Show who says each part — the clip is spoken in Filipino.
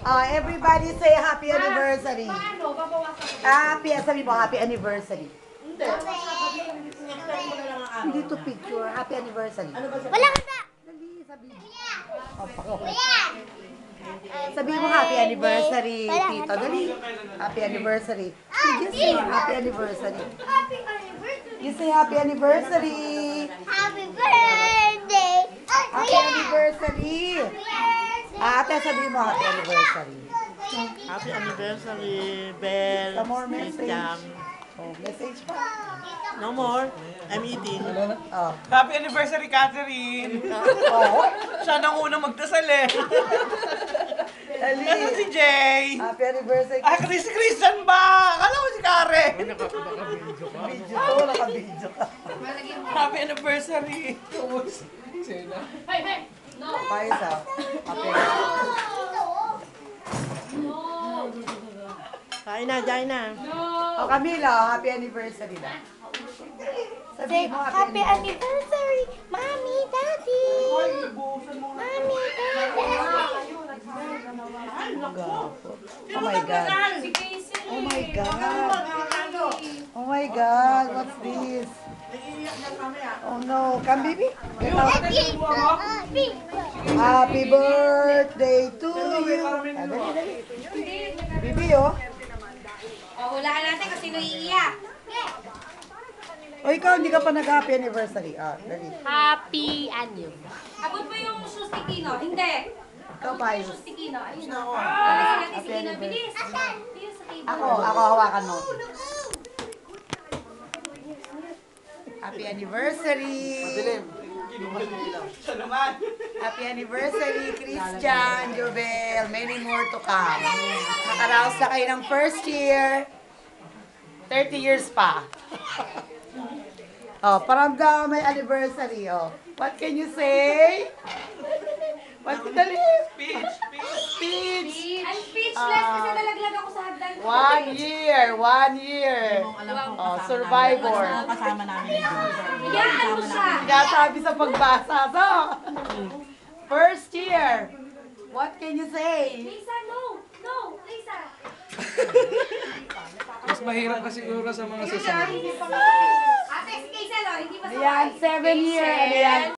Speaker 1: Everybody say happy anniversary. Sabi mo, happy anniversary. Hindi to picture, happy anniversary.
Speaker 2: Wala ka na!
Speaker 1: Dali, sabi mo. Sabi mo, happy anniversary, Tito. Dali, happy anniversary. You say happy anniversary.
Speaker 2: Happy anniversary!
Speaker 1: You say happy anniversary.
Speaker 2: Happy birthday!
Speaker 1: Happy anniversary. Ate, sabi mo, happy anniversary.
Speaker 3: Happy anniversary, Belle.
Speaker 1: Some more message.
Speaker 3: Jam.
Speaker 1: Oh, message pa.
Speaker 3: No more. I'm eating.
Speaker 1: Oh.
Speaker 4: Happy anniversary, Catherine!
Speaker 1: Oh.
Speaker 4: Siya nang unang magdasal eh.
Speaker 1: Dali.
Speaker 4: Nasaan si Jay?
Speaker 1: Happy anniversary.
Speaker 4: Ah, si Christian ba? Akala ko si Karen.
Speaker 1: Video to, naka-video ka.
Speaker 4: Happy anniversary.
Speaker 1: Paisa. Happy.
Speaker 3: Kain na.
Speaker 1: Oh, Camila, happy anniversary na. Sabi mo,
Speaker 2: Happy anniversary! Mommy, Daddy! Mommy, Daddy!
Speaker 1: Oh my God. Oh my God. Oh my God, what's this? Oh no, come baby. Happy birthday to you. Dali. Bibi, oh.
Speaker 5: Hulaan natin kung sino iiyak.
Speaker 1: O ikaw, hindi ka pa nag-happy anniversary. Dali.
Speaker 5: Happy anyo. Abot mo yung sustikino. Hindi.
Speaker 1: Ikaw pa yun.
Speaker 5: Sustikino. Ayun na. Bilisan natin si Ina. Bilis. Bilis sa table.
Speaker 1: Ako hawakan mo. Happy anniversary.
Speaker 4: Siya naman.
Speaker 1: Happy anniversary, Christian, Jobel. Many more to come. Nakaraos na kayo ng first year. 30 years pa. Oh, paramdam may anniversary. Oh. What can you say? What dali?
Speaker 4: Speech.
Speaker 1: Speech.
Speaker 5: I'm speechless kasi nalaglag ako sa hagdan.
Speaker 1: 1 year. Oh, survivor.
Speaker 3: Kasama namin dito.
Speaker 5: Iyakan mo siya.
Speaker 1: Sinasabi sa pagbasa. So, first year. What can you say?
Speaker 5: Lisa, no. No, Lisa.
Speaker 4: Mas mahirap pa siguro sa mga susunod.
Speaker 5: Ate, si Kaysel, oh. Hindi pa sa
Speaker 1: Ayan, 7 year. Ayan,